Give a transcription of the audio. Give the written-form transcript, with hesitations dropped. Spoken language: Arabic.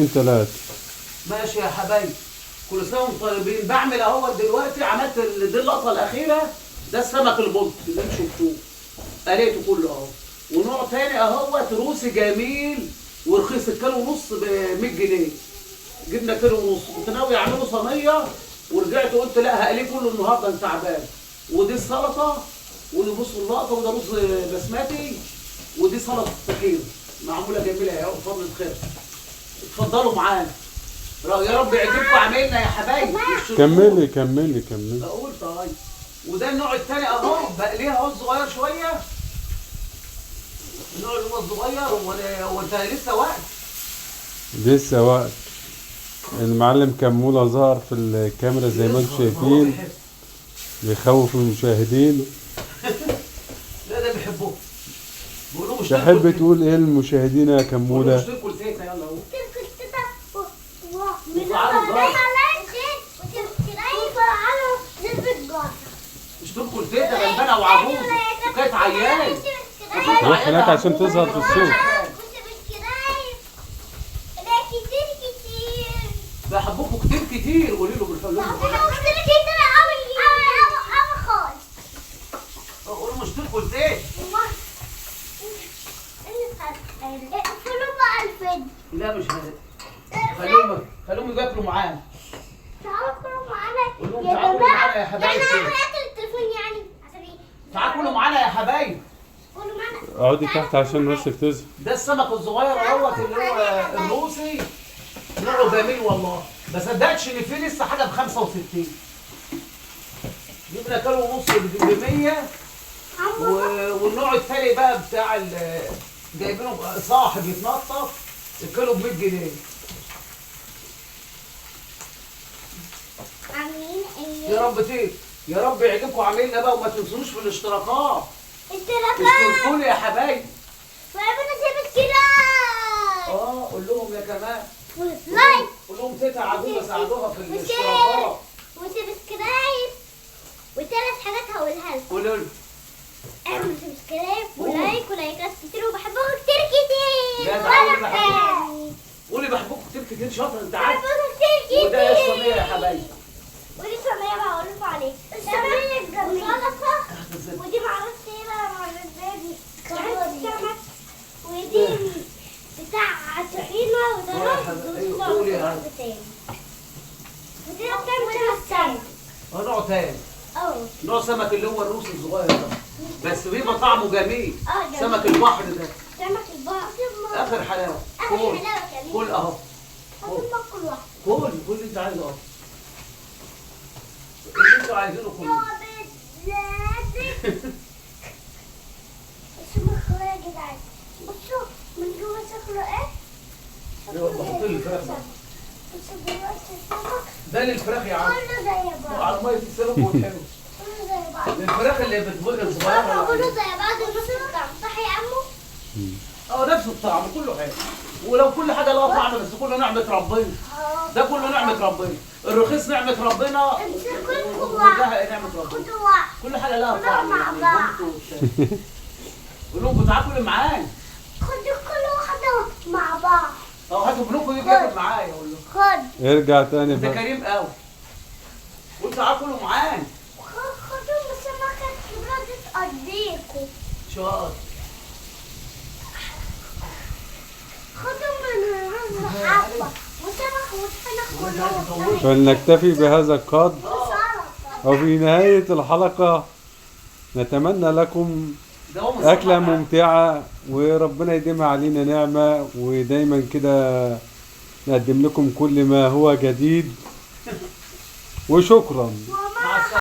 2 3. ماشي يا حبايبي، كل سنه وانتم طيبين. بعمل اهو دلوقتي، عملت دي اللقطه الاخيره، ده السمك البلطي اللي انتم شفتوه قليته كله اهو. ونوع تاني اهوت روسي جميل ورخيص، الكيلو ونص ب 100 جنيه. جبنا كيلو ونص، كنت ناوي اعمله صينيه ورجعت قلت لا هقليه كله النهارده انا تعبان. ودي السلطه، ودي بصوا اللقطه، وده رز بسمتي، ودي سلطه طحينه معموله جميله اهي بفضل خير. اتفضلوا معانا، يا رب يعجبكم عملنا يا حبايبي. كملي كملي كملي. بقول طيب. وده النوع الثاني اهو بقليه اهو صغير شويه. النوع اللي هو الصغير، هو انت لسه وقت؟ لسه وقت. المعلم كمولة ظهر في الكاميرا زي ما انتم شايفين، بيخوف المشاهدين. لا ده بيحبوه. بيقولوا مش تحب تقول ايه للمشاهدين يا كمولة؟ مش تاكل تيتا، يلا اهو. مش تاكل تيتا غلبانه وعجوزه وكانت عيان. روح هناك عشان تظهر في الصوت. بحبوكوا كتير كتير، قولي له بالحلول. قولوا مش تاكل تيتا. لا مش هذا. خليهم ياكلوا معانا. تعالوا كلوا معانا قول لهم تعالوا كلوا معانا يا حبايبي. احنا هناكل التليفون يعني عشان ايه؟ تعالوا كلوا معانا يا حبايبي. كلوا معانا. اقعدي تحت عشان نفسك تظهر. ده السمك الصغير اهوت اللي هو الروسي، نوعه جميل والله. ما صدقتش ان في لسه حاجه ب 65. جبنا كيلو ونص ب 100. والنوع الثاني بقى بتاع جايبينه صاحب يتنطط، الكيلو ب 100 جنيه. عاملين ايه؟ يا رب يا رب يعجبكم عملنا بقى، وما تنسونوش في الاشتراكات. اشتراكات. اشتركوا لي يا حبايبي. واعملوا سبسكرايب. قول لهم يا كمان. لايك. قول لهم تيتا عدوله ساعدوها في الاشتراكات. وسبسكرايب. وثلاث حاجات هقولها لكم. قولوا له. اعملوا سبسكرايب ولايك ولايكات كتير، وبحبكم كتير كتير. لا تعالوا بحبكم. قولي بحبكم كتير كتير، شاطر انت عارف. بحبكم كتير كتير. وده الصينيه يا حبايبي. ودي صينيه بقى هقول لكم عليه. الصينيه الجميله. ودي معرفش ايه بقى بالنسبه لي. سمك. ودي بتاع طحينه، وده رز ورز تاني. ودي بتعمل سمك. نوع تاني. نوع سمك اللي هو الروسي الصغير ده، بس بيبقى طعمه جميل. جميل. سمك البحر ده سمك البحر. اخر حلاوه. اخر حلاوه كمان. كل اهو. كل واحد. كل اللي انت عايزه اهو. اللي انتوا عايزينه كله. السمك يا جدعان. بصوا من جوه شكله ايه؟ بحط لي الفراخ بقى. بصوا دلوقتي السمك ده للفراخ يا عم. كله زي بعض. على ميه السمك والحلو. كله زي بعض. الفراخ اللي بتبقى بابا صغيره. كله زي بعض نفس الطعم، صح يا عمو؟ نفس الطعم كله حلو. ولو كل حاجه لها طعم، بس كله نعمه ربنا. ده كله نعمه ربنا. الرخيص نعمه ربنا، وده نعمه ربنا. خدوا واحد. كل حاجه لها كلها طعم. مع بعض. قول لهم تعالوا كلوا معانا. خدوا كل واحدة مع بعض. هاتوا ابنكم يجي ياكل معايا. اقول له خد. ارجع تاني ده بقى. كريم قوي. قول تعالوا كلوا معانا. خدوا السمكة الكبيرة دي تقضيكوا. شاطر. خدوا من الرز حبة وسمك وطحينة كلهم. فلنكتفي بهذا القدر. وسلطة. وفي نهاية الحلقة نتمنى لكم أكلة ممتعة، وربنا يديمها علينا نعمة، ودايما كده نقدم لكم كل ما هو جديد. وشكرا.